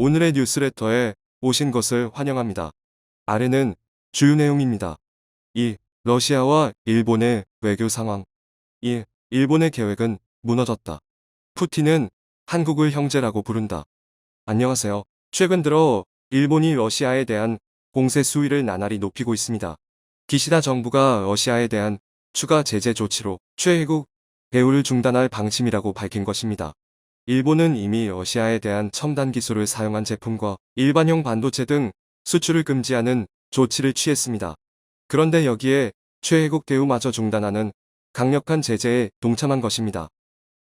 오늘의 뉴스레터에 오신 것을 환영합니다. 아래는 주요 내용입니다. 1. 러시아와 일본의 외교 상황. 1. 일본의 계획은 무너졌다. 푸틴은 한국을 형제라고 부른다. 안녕하세요. 최근 들어 일본이 러시아에 대한 공세 수위를 나날이 높이고 있습니다. 기시다 정부가 러시아에 대한 추가 제재 조치로 최혜국 배후를 중단할 방침이라고 밝힌 것입니다. 일본은 이미 러시아에 대한 첨단 기술을 사용한 제품과 일반용 반도체 등 수출을 금지하는 조치를 취했습니다. 그런데 여기에 최혜국 대우마저 중단하는 강력한 제재에 동참한 것입니다.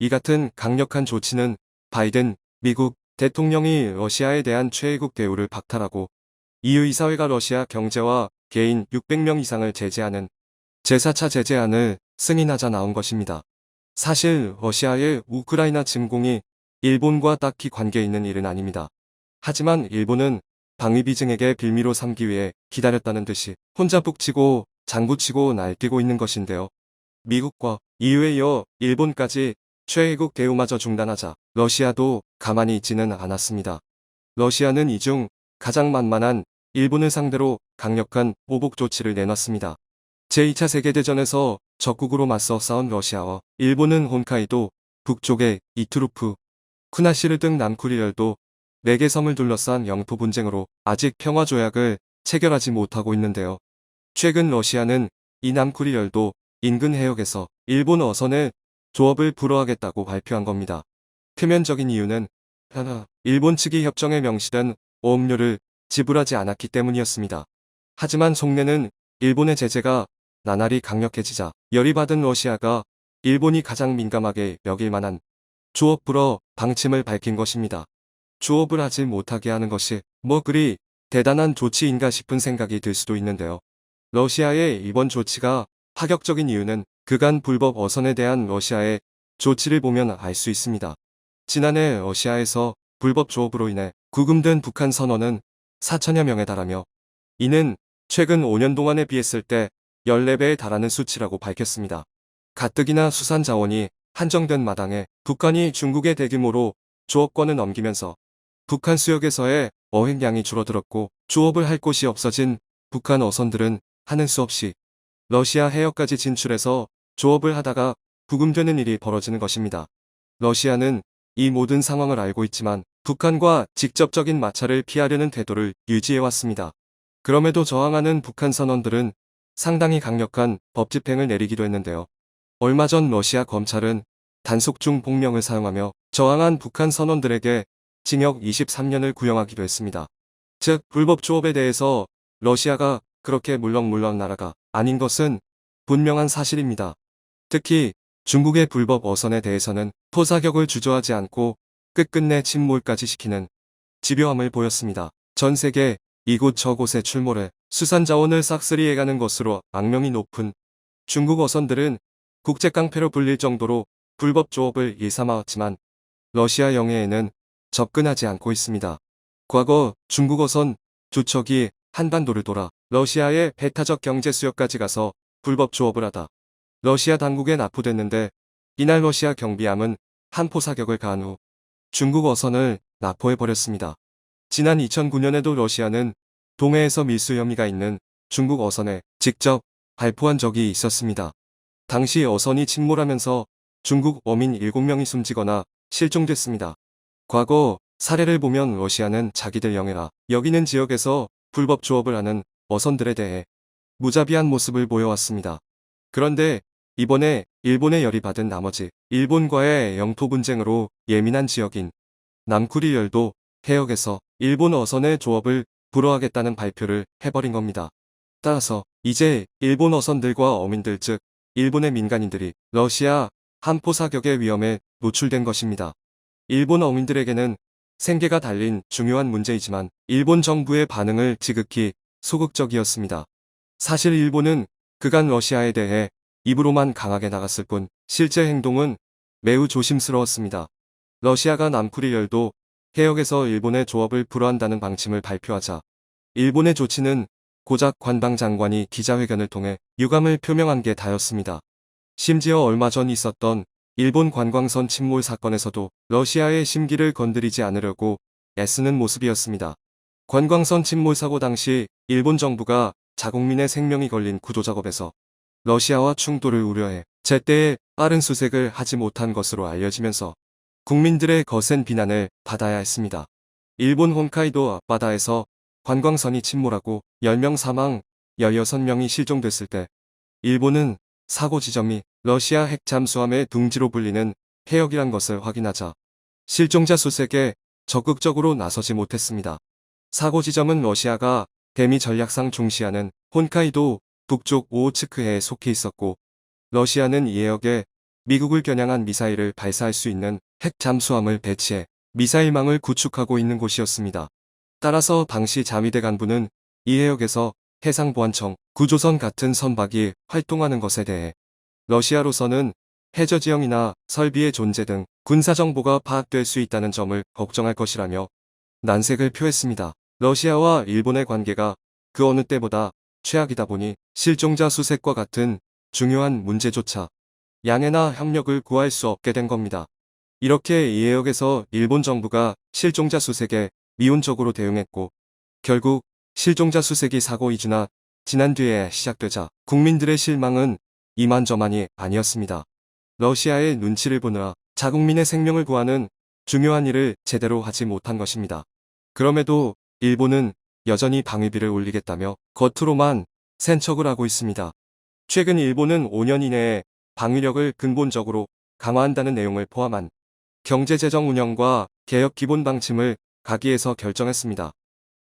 이 같은 강력한 조치는 바이든 미국 대통령이 러시아에 대한 최혜국 대우를 박탈하고 EU 이사회가 러시아 경제와 개인 600명 이상을 제재하는 제4차 제재안을 승인하자 나온 것입니다. 사실 러시아의 우크라이나 침공이 일본과 딱히 관계 있는 일은 아닙니다. 하지만 일본은 방위비증에게 빌미로 삼기 위해 기다렸다는 듯이 혼자 북치고 장구치고 날뛰고 있는 것인데요. 미국과 EU에 이어 일본까지 최혜국 대우마저 중단하자 러시아도 가만히 있지는 않았습니다. 러시아는 이 중 가장 만만한 일본을 상대로 강력한 보복 조치를 내놨습니다. 제2차 세계대전에서 적국으로 맞서 싸운 러시아와 일본은 홋카이도 북쪽의 이투루프, 쿠나시르 등 남코리아도 4개 섬을 둘러싼 영토 분쟁으로 아직 평화조약을 체결하지 못하고 있는데요. 최근 러시아는 이 남코리아도 인근 해역에서 일본 어선의 조업을 불허하겠다고 발표한 겁니다. 표면적인 이유는 하나, 일본 측이 협정에 명시된 어업료를 지불하지 않았기 때문이었습니다. 하지만 속내는 일본의 제재가 나날이 강력해지자 열이 받은 러시아가 일본이 가장 민감하게 여길 만한 조업 불허 방침을 밝힌 것입니다. 조업을 하지 못하게 하는 것이 뭐 그리 대단한 조치인가 싶은 생각이 들 수도 있는데요. 러시아의 이번 조치가 파격적인 이유는 그간 불법 어선에 대한 러시아의 조치를 보면 알 수 있습니다. 지난해 러시아에서 불법 조업으로 인해 구금된 북한 선원은 4천여 명에 달하며 이는 최근 5년 동안에 비했을 때 14배에 달하는 수치라고 밝혔습니다. 가뜩이나 수산 자원이 한정된 마당에 북한이 중국의 대규모로 조업권을 넘기면서 북한 수역에서의 어획량이 줄어들었고 조업을 할 곳이 없어진 북한 어선들은 하는 수 없이 러시아 해역까지 진출해서 조업을 하다가 구금되는 일이 벌어지는 것입니다. 러시아는 이 모든 상황을 알고 있지만 북한과 직접적인 마찰을 피하려는 태도를 유지해왔습니다. 그럼에도 저항하는 북한 선원들은 상당히 강력한 법 집행을 내리기도 했는데요. 얼마 전 러시아 검찰은 단속 중 폭력을 사용하며 저항한 북한 선원들에게 징역 23년을 구형하기도 했습니다. 즉 불법 조업에 대해서 러시아가 그렇게 물렁물렁 나라가 아닌 것은 분명한 사실입니다. 특히 중국의 불법 어선에 대해서는 토사격을 주저하지 않고 끝끝내 침몰까지 시키는 집요함을 보였습니다. 전 세계 이곳저곳에 출몰해 수산 자원을 싹쓸이해가는 것으로 악명이 높은 중국 어선들은 국제깡패로 불릴 정도로 불법 조업을 일삼아왔지만 러시아 영해에는 접근하지 않고 있습니다. 과거 중국 어선 2척이 한반도를 돌아 러시아의 배타적 경제 수역까지 가서 불법 조업을 하다 러시아 당국에 납포됐는데 이날 러시아 경비함은 한포 사격을 가한 후 중국 어선을 납포해버렸습니다. 지난 2009년에도 러시아는 동해에서 밀수 혐의가 있는 중국 어선에 직접 발포한 적이 있었습니다. 당시 어선이 침몰하면서 중국 어민 7명이 숨지거나 실종됐습니다. 과거 사례를 보면 러시아는 자기들 영해라 여기는 지역에서 불법 조업을 하는 어선들에 대해 무자비한 모습을 보여왔습니다. 그런데 이번에 일본의 열이 받은 나머지 일본과의 영토 분쟁으로 예민한 지역인 남코리아도 해역에서 일본 어선의 조업을 불허하겠다는 발표를 해버린 겁니다. 따라서 이제 일본 어선들과 어민들 즉 일본의 민간인들이 러시아 한포 사격의 위험에 노출된 것입니다. 일본 어민들에게는 생계가 달린 중요한 문제이지만 일본 정부의 반응을 지극히 소극적이었습니다. 사실 일본은 그간 러시아에 대해 입으로만 강하게 나갔을 뿐 실제 행동은 매우 조심스러웠습니다. 러시아가 남코리아도 해역에서 일본의 조업을 불허한다는 방침을 발표하자 일본의 조치는 고작 관방장관이 기자회견을 통해 유감을 표명한 게 다였습니다. 심지어 얼마 전 있었던 일본 관광선 침몰 사건에서도 러시아의 심기를 건드리지 않으려고 애쓰는 모습이었습니다. 관광선 침몰 사고 당시 일본 정부가 자국민의 생명이 걸린 구조작업에서 러시아와 충돌을 우려해 제때에 빠른 수색을 하지 못한 것으로 알려지면서 국민들의 거센 비난을 받아야 했습니다. 일본 홋카이도 앞바다에서 관광선이 침몰하고 10명 사망, 16명이 실종됐을 때 일본은 사고 지점이 러시아 핵 잠수함의 둥지로 불리는 해역이란 것을 확인하자 실종자 수색에 적극적으로 나서지 못했습니다. 사고 지점은 러시아가 대미 전략상 중시하는 홋카이도 북쪽 오호츠크해에 속해 있었고 러시아는 이 해역에 미국을 겨냥한 미사일을 발사할 수 있는 핵 잠수함을 배치해 미사일망을 구축하고 있는 곳이었습니다. 따라서 당시 자위대 간부는 이 해역에서 해상보안청, 구조선 같은 선박이 활동하는 것에 대해 러시아로서는 해저지형이나 설비의 존재 등 군사정보가 파악될 수 있다는 점을 걱정할 것이라며 난색을 표했습니다. 러시아와 일본의 관계가 그 어느 때보다 최악이다 보니 실종자 수색과 같은 중요한 문제조차 양해나 협력을 구할 수 없게 된 겁니다. 이렇게 이 해역에서 일본 정부가 실종자 수색에 미온적으로 대응했고 결국 실종자 수색이 사고 2주나 지난 뒤에 시작되자 국민들의 실망은 이만저만이 아니었습니다. 러시아의 눈치를 보느라 자국민의 생명을 구하는 중요한 일을 제대로 하지 못한 것입니다. 그럼에도 일본은 여전히 방위비를 올리겠다며 겉으로만 센 척을 하고 있습니다. 최근 일본은 5년 이내에 방위력을 근본적으로 강화한다는 내용을 포함한 경제재정 운영과 개혁 기본 방침을 가기에서 결정했습니다.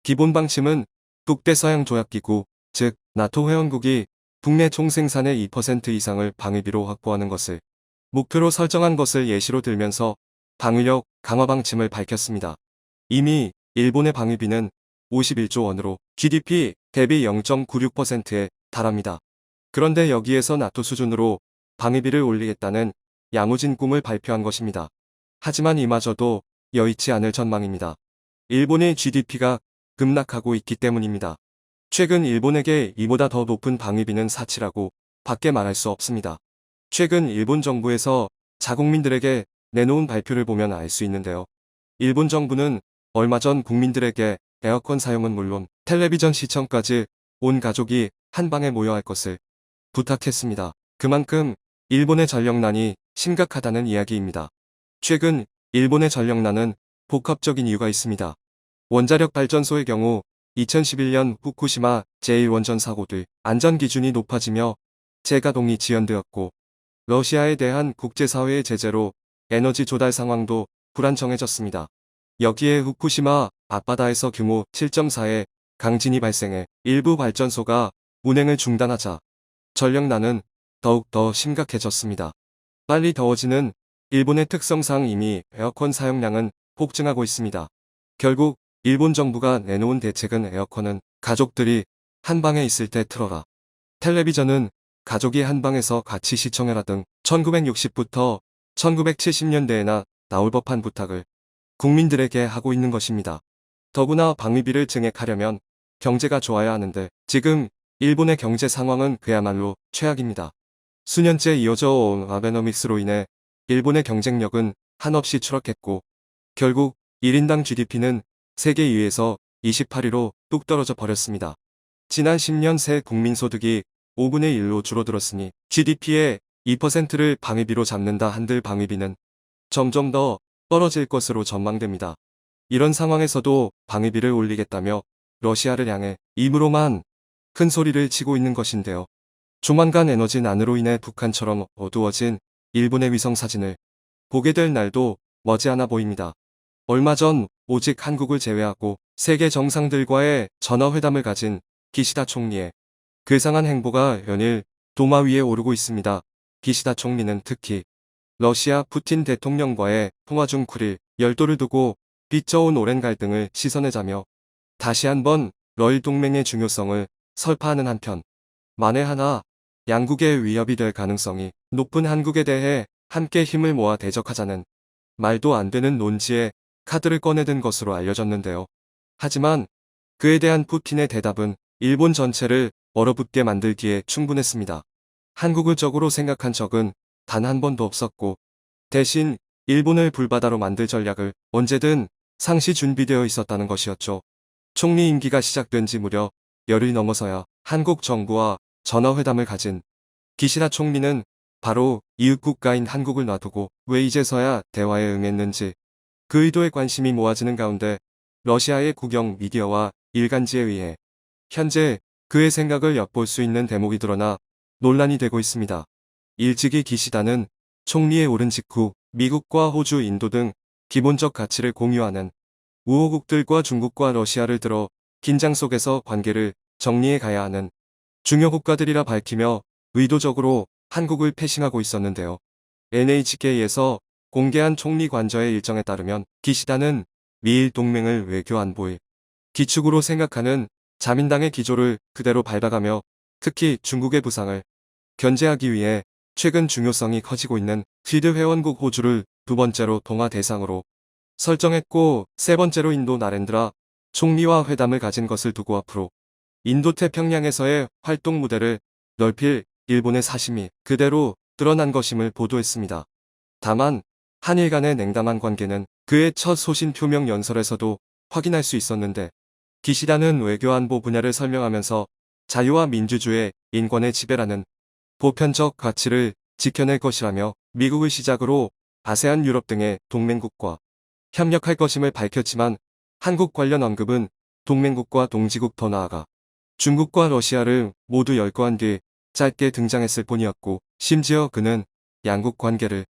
기본 방침은 북대서양 조약기구, 즉 나토 회원국이 국내 총생산의 2% 이상을 방위비로 확보하는 것을 목표로 설정한 것을 예시로 들면서 방위력 강화 방침을 밝혔습니다. 이미 일본의 방위비는 51조 원으로 GDP 대비 0.96%에 달합니다. 그런데 여기에서 나토 수준으로 방위비를 올리겠다는 야무진 꿈을 발표한 것입니다. 하지만 이마저도 여의치 않을 전망입니다. 일본의 GDP가 급락하고 있기 때문입니다. 최근 일본에게 이보다 더 높은 방위비는 사치라고 밖에 말할 수 없습니다. 최근 일본 정부에서 자국민들에게 내놓은 발표를 보면 알 수 있는데요. 일본 정부는 얼마 전 국민들에게 에어컨 사용은 물론 텔레비전 시청까지 온 가족이 한 방에 모여 할 것을 부탁했습니다. 그만큼 일본의 전력난이 심각하다는 이야기입니다. 최근 일본의 전력난은 복합적인 이유가 있습니다. 원자력 발전소의 경우 2011년 후쿠시마 제1원전 사고 뒤 안전기준이 높아지며 재가동이 지연되었고 러시아에 대한 국제사회의 제재로 에너지 조달 상황도 불안정해졌습니다. 여기에 후쿠시마 앞바다에서 규모 7.4의 강진이 발생해 일부 발전소가 운행을 중단하자 전력난은 더욱 더 심각해졌습니다. 빨리 더워지는 일본의 특성상 이미 에어컨 사용량은 폭증하고 있습니다. 결국 일본 정부가 내놓은 대책은 에어컨은 가족들이 한 방에 있을 때 틀어라. 텔레비전은 가족이 한 방에서 같이 시청해라 등 1960부터 1970년대에나 나올 법한 부탁을 국민들에게 하고 있는 것입니다. 더구나 방위비를 증액하려면 경제가 좋아야 하는데 지금 일본의 경제 상황은 그야말로 최악입니다. 수년째 이어져 온 아베노믹스로 인해 일본의 경쟁력은 한없이 추락했고 결국 1인당 GDP는 세계 2위에서 28위로 뚝 떨어져 버렸습니다. 지난 10년 새 국민소득이 5분의 1로 줄어들었으니 GDP의 2%를 방위비로 잡는다 한들 방위비는 점점 더 떨어질 것으로 전망됩니다. 이런 상황에서도 방위비를 올리겠다며 러시아를 향해 입으로만 큰 소리를 치고 있는 것인데요. 조만간 에너지난으로 인해 북한처럼 어두워진 일본의 위성 사진을 보게 될 날도 머지않아 보입니다. 얼마 전 오직 한국을 제외하고 세계 정상들과의 전화회담을 가진 기시다 총리의 괴상한 행보가 연일 도마 위에 오르고 있습니다. 기시다 총리는 특히 러시아 푸틴 대통령과의 통화 중 9일 열도를 두고 빚져온 오랜 갈등을 시선해자며 다시 한번 러일 동맹의 중요성을 설파하는 한편 만에 하나 양국의 위협이 될 가능성이 높은 한국에 대해 함께 힘을 모아 대적하자는 말도 안 되는 논지에 카드를 꺼내든 것으로 알려졌는데요. 하지만 그에 대한 푸틴의 대답은 일본 전체를 얼어붙게 만들기에 충분했습니다. 한국을 적으로 생각한 적은 단 한 번도 없었고 대신 일본을 불바다로 만들 전략을 언제든 상시 준비되어 있었다는 것이었죠. 총리 임기가 시작된 지 무려 열흘이 넘어서야 한국 정부와 전화회담을 가진 기시다 총리는 바로 이웃 국가인 한국을 놔두고 왜 이제서야 대화에 응했는지 그 의도에 관심이 모아지는 가운데 러시아의 국영 미디어와 일간지에 의해 현재 그의 생각을 엿볼 수 있는 대목이 드러나 논란이 되고 있습니다. 일찍이 기시다는 총리에 오른 직후 미국과 호주, 인도 등 기본적 가치를 공유하는 우호국들과 중국과 러시아를 들어 긴장 속에서 관계를 정리해 가야 하는 중요 국가들이라 밝히며 의도적으로 한국을 패싱하고 있었는데요. NHK에서 공개한 총리 관저의 일정에 따르면 기시다는 미일 동맹을 외교 안보의 기축으로 생각하는 자민당의 기조를 그대로 밟아가며 특히 중국의 부상을 견제하기 위해 최근 중요성이 커지고 있는 퀴드 회원국 호주를 두 번째로 동화 대상으로 설정했고 세 번째로 인도 나렌드라 총리와 회담을 가진 것을 두고 앞으로 인도태평양에서의 활동 무대를 넓힐 일본의 사심이 그대로 드러난 것임을 보도했습니다. 다만 한일 간의 냉담한 관계는 그의 첫 소신 표명 연설에서도 확인할 수 있었는데 기시다는 외교안보 분야를 설명하면서 자유와 민주주의, 인권의 지배라는 보편적 가치를 지켜낼 것이라며 미국을 시작으로 아세안 유럽 등의 동맹국과 협력할 것임을 밝혔지만 한국 관련 언급은 동맹국과 동지국 더 나아가 중국과 러시아를 모두 열거한 뒤 짧게 등장했을 뿐이었고 심지어 그는 양국 관계를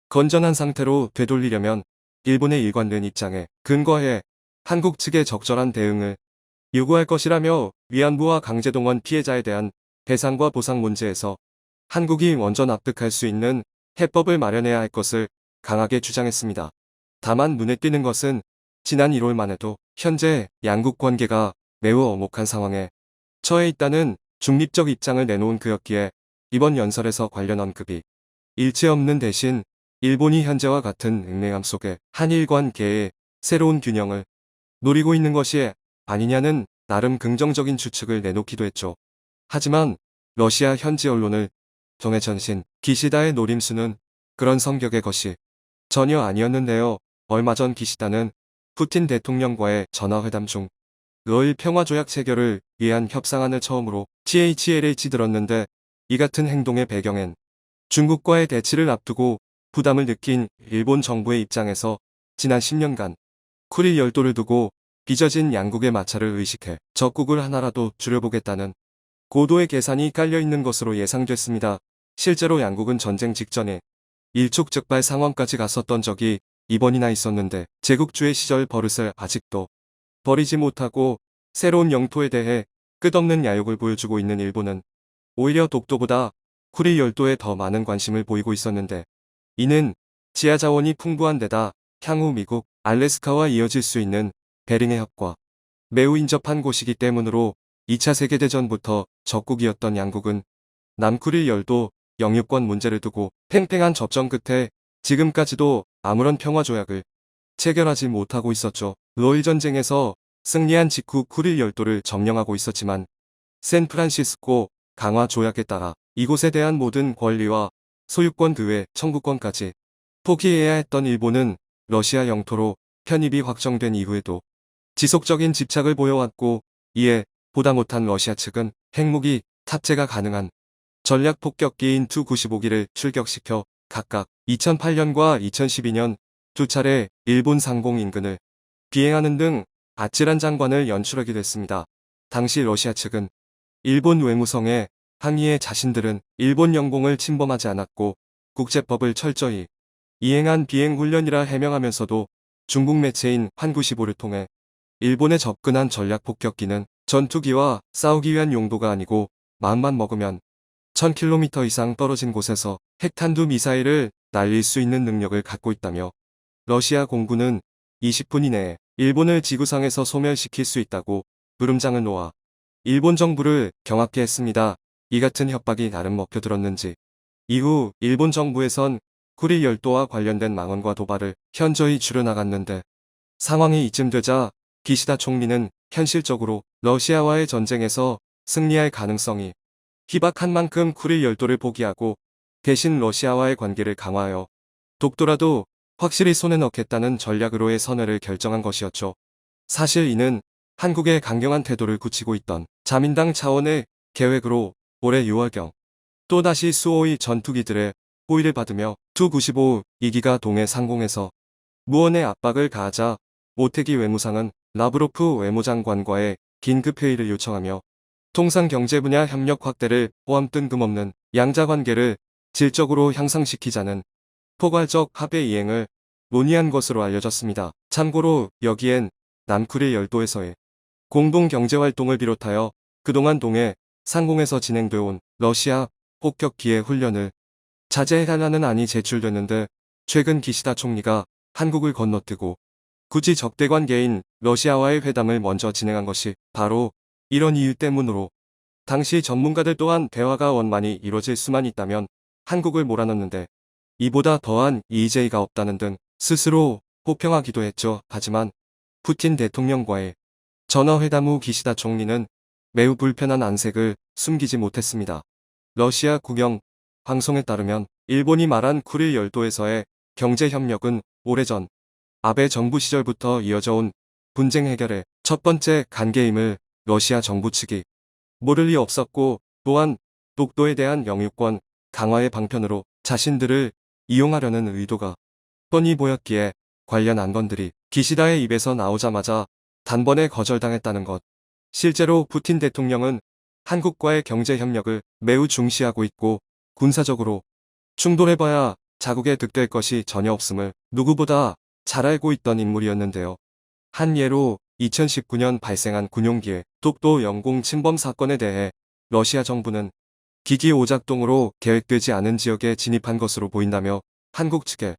건전한 상태로 되돌리려면 일본의 일관된 입장에 근거해 한국 측의 적절한 대응을 요구할 것이라며 위안부와 강제동원 피해자에 대한 배상과 보상 문제에서 한국이 먼저 납득할 수 있는 해법을 마련해야 할 것을 강하게 주장했습니다. 다만 눈에 띄는 것은 지난 1월만 해도 현재 양국 관계가 매우 엄혹한 상황에 처해 있다는 중립적 입장을 내놓은 그였기에 이번 연설에서 관련 언급이 일체 없는 대신 일본이 현재와 같은 냉랭함 속에 한일 관계의 새로운 균형을 노리고 있는 것이 아니냐는 나름 긍정적인 추측을 내놓기도 했죠. 하지만 러시아 현지 언론을 통해 전신 기시다의 노림수는 그런 성격의 것이 전혀 아니었는데요. 얼마 전 기시다는 푸틴 대통령과의 전화회담 중 러일 평화조약 체결을 위한 협상안을 처음으로 THLH 들었는데 이 같은 행동의 배경엔 중국과의 대치를 앞두고 부담을 느낀 일본 정부의 입장에서 지난 10년간 쿠릴 열도를 두고 빚어진 양국의 마찰을 의식해 적국을 하나라도 줄여보겠다는 고도의 계산이 깔려있는 것으로 예상됐습니다. 실제로 양국은 전쟁 직전에 일촉즉발 상황까지 갔었던 적이 이번이나 있었는데 제국주의 시절 버릇을 아직도 버리지 못하고 새로운 영토에 대해 끝없는 야욕을 보여주고 있는 일본은 오히려 독도보다 쿠릴 열도에 더 많은 관심을 보이고 있었는데 이는 지하 자원이 풍부한 데다 향후 미국, 알래스카와 이어질 수 있는 베링의 협과 매우 인접한 곳이기 때문으로 2차 세계대전부터 적국이었던 양국은 남쿠릴 열도 영유권 문제를 두고 팽팽한 접전 끝에 지금까지도 아무런 평화조약을 체결하지 못하고 있었죠. 러일 전쟁에서 승리한 직후 쿠릴 열도를 점령하고 있었지만 샌프란시스코 강화 조약에 따라 이곳에 대한 모든 권리와 소유권 그 외 청구권까지 포기해야 했던 일본은 러시아 영토로 편입이 확정된 이후에도 지속적인 집착을 보여왔고 이에 보다 못한 러시아 측은 핵무기 탑재가 가능한 전략 폭격기인 투-95기를 출격시켜 각각 2008년과 2012년 두 차례 일본 상공 인근을 비행하는 등 아찔한 장관을 연출하기도 했습니다. 당시 러시아 측은 일본 외무성에 항의해 자신들은 일본 영공을 침범하지 않았고 국제법을 철저히 이행한 비행훈련이라 해명하면서도 중국 매체인 환95를 통해 일본에 접근한 전략 폭격기는 전투기와 싸우기 위한 용도가 아니고 마음만 먹으면 1000km 이상 떨어진 곳에서 핵탄두 미사일을 날릴 수 있는 능력을 갖고 있다며 러시아 공군은 20분 이내에 일본을 지구상에서 소멸시킬 수 있다고 부름장을 놓아 일본 정부를 경악케 했습니다. 이 같은 협박이 나름 먹혀들었는지 이후 일본 정부에선 쿠릴 열도와 관련된 망언과 도발을 현저히 줄여나갔는데 상황이 이쯤 되자 기시다 총리는 현실적으로 러시아와의 전쟁에서 승리할 가능성이 희박한 만큼 쿠릴 열도를 포기하고 대신 러시아와의 관계를 강화하여 독도라도 확실히 손에 넣겠다는 전략으로의 선회를 결정한 것이었죠. 사실 이는 한국의 강경한 태도를 굳히고 있던 자민당 차원의 계획으로 올해 6월경 또다시 수호의 전투기들의 호위를 받으며 Tu-95 2기가 동해 상공에서 무언의 압박을 가하자 모태기 외무상은 라브로프 외무장관과의 긴급회의를 요청하며 통상 경제 분야 협력 확대를 포함 뜬금없는 양자관계를 질적으로 향상시키자는 포괄적 합의 이행을 논의한 것으로 알려졌습니다. 참고로 여기엔 남쿠릴 열도에서의 공동경제활동을 비롯하여 그동안 동해 상공에서 진행되어 온 러시아 폭격기의 훈련을 자제해달라는 안이 제출됐는데 최근 기시다 총리가 한국을 건너뛰고 굳이 적대 관계인 러시아와의 회담을 먼저 진행한 것이 바로 이런 이유 때문으로 당시 전문가들 또한 대화가 원만히 이루어질 수만 있다면 한국을 몰아넣는데 이보다 더한 EJ가 없다는 등 스스로 호평하기도 했죠. 하지만 푸틴 대통령과의 전화회담 후 기시다 총리는 매우 불편한 안색을 숨기지 못했습니다. 러시아 국영 방송에 따르면 일본이 말한 쿠릴 열도에서의 경제협력은 오래전 아베 정부 시절부터 이어져 온 분쟁 해결의 첫 번째 단계임을 러시아 정부 측이 모를 리 없었고 또한 독도에 대한 영유권 강화의 방편으로 자신들을 이용하려는 의도가 뻔히 보였기에 관련 안건들이 기시다의 입에서 나오자마자 단번에 거절당했다는 것. 실제로 푸틴 대통령은 한국과의 경제협력을 매우 중시하고 있고 군사적으로 충돌해봐야 자국에 득될 것이 전혀 없음을 누구보다 잘 알고 있던 인물이었는데요. 한 예로 2019년 발생한 군용기의 독도 영공 침범 사건에 대해 러시아 정부는 기기 오작동으로 계획되지 않은 지역에 진입한 것으로 보인다며 한국 측에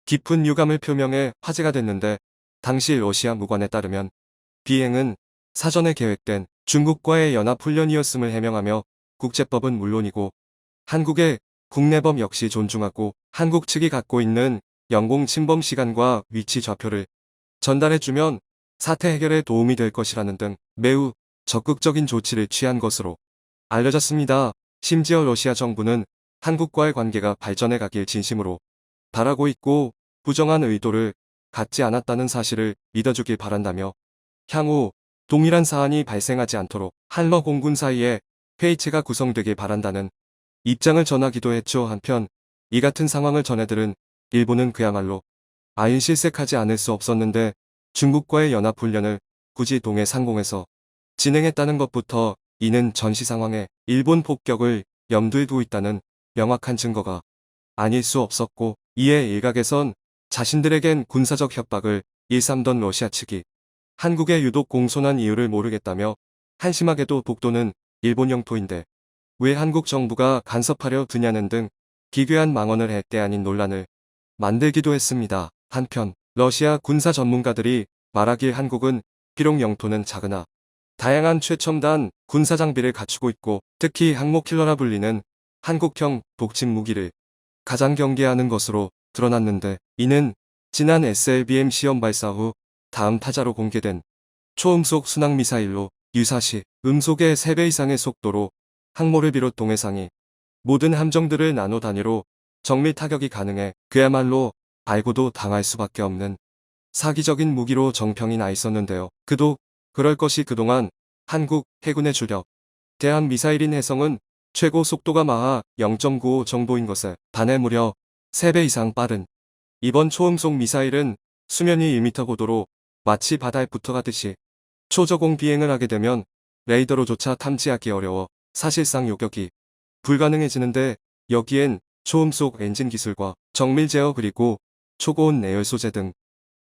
깊은 유감을 표명해 화제가 됐는데 당시 러시아 무관에 따르면 비행은 사전에 계획된 중국과의 연합훈련이었음을 해명하며 국제법은 물론이고 한국의 국내법 역시 존중하고 한국 측이 갖고 있는 영공 침범 시간과 위치 좌표를 전달해주면 사태 해결에 도움이 될 것이라는 등 매우 적극적인 조치를 취한 것으로 알려졌습니다. 심지어 러시아 정부는 한국과의 관계가 발전해 가길 진심으로 바라고 있고 부정한 의도를 갖지 않았다는 사실을 믿어주길 바란다며 향후 동일한 사안이 발생하지 않도록 한러 공군 사이에 회의체가 구성되길 바란다는 입장을 전하기도 했죠. 한편 이 같은 상황을 전해들은 일본은 그야말로 아인실색하지 않을 수 없었는데 중국과의 연합훈련을 굳이 동해 상공에서 진행했다는 것부터 이는 전시 상황에 일본 폭격을 염두에 두고 있다는 명확한 증거가 아닐 수 없었고 이에 일각에선 자신들에겐 군사적 협박을 일삼던 러시아 측이 한국에 유독 공손한 이유를 모르겠다며 한심하게도 독도는 일본 영토인데 왜 한국 정부가 간섭하려 드냐는 등 기괴한 망언을 할 때 아닌 논란을 만들기도 했습니다. 한편 러시아 군사 전문가들이 말하길 한국은 비록 영토는 작으나 다양한 최첨단 군사 장비를 갖추고 있고 특히 항모킬러라 불리는 한국형 독침 무기를 가장 경계하는 것으로 드러났는데 이는 지난 SLBM 시험 발사 후 다음 타자로 공개된 초음속 순항미사일로 유사시 음속의 3배 이상의 속도로 항모를 비롯 동해상이 모든 함정들을 나노 단위로 정밀 타격이 가능해 그야말로 알고도 당할 수밖에 없는 사기적인 무기로 정평이 나 있었는데요. 그도 그럴 것이 그동안 한국 해군의 주력 대한 미사일인 해성은 최고 속도가 마하 0.95 정도인 것에 반해 무려 3배 이상 빠른 이번 초음속 미사일은 수면이 1m 고도로 마치 바다에 붙어가듯이 초저공 비행을 하게 되면 레이더로조차 탐지하기 어려워 사실상 요격이 불가능해지는데 여기엔 초음속 엔진 기술과 정밀 제어 그리고 초고온 내열 소재 등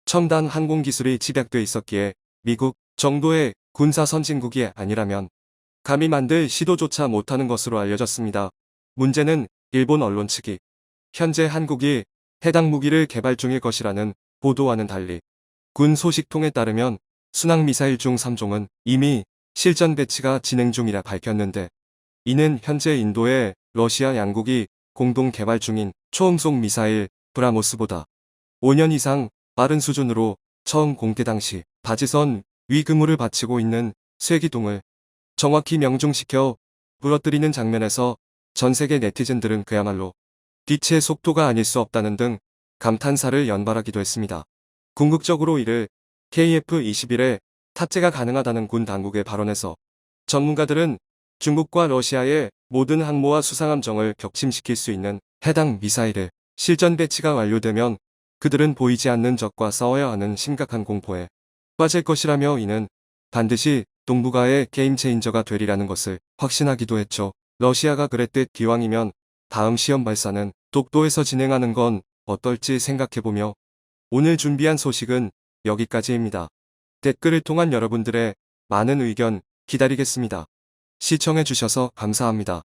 첨단 항공 기술이 집약돼 있었기에 미국 정도의 군사 선진국이 아니라면 감히 만들 시도조차 못하는 것으로 알려졌습니다. 문제는 일본 언론 측이 현재 한국이 해당 무기를 개발 중일 것이라는 보도와는 달리 군 소식통에 따르면 순항미사일 중 3종은 이미 실전 배치가 진행 중이라 밝혔는데 이는 현재 인도의 러시아 양국이 공동 개발 중인 초음속 미사일 브라모스보다 5년 이상 빠른 수준으로 처음 공개 당시 바지선 위 근무를 바치고 있는 쇠기둥을 정확히 명중시켜 부러뜨리는 장면에서 전 세계 네티즌들은 그야말로 빛의 속도가 아닐 수 없다는 등 감탄사를 연발하기도 했습니다. 궁극적으로 이를 KF-21에 탑재가 가능하다는 군 당국의 발언에서 전문가들은 중국과 러시아의 모든 항모와 수상함정을 격침시킬 수 있는 해당 미사일을 실전 배치가 완료되면 그들은 보이지 않는 적과 싸워야 하는 심각한 공포에 빠질 것이라며 이는 반드시 동북아의 게임 체인저가 되리라는 것을 확신하기도 했죠. 러시아가 그랬듯 기왕이면 다음 시험 발사는 독도에서 진행하는 건 어떨지 생각해보며 오늘 준비한 소식은 여기까지입니다. 댓글을 통한 여러분들의 많은 의견 기다리겠습니다. 시청해주셔서 감사합니다.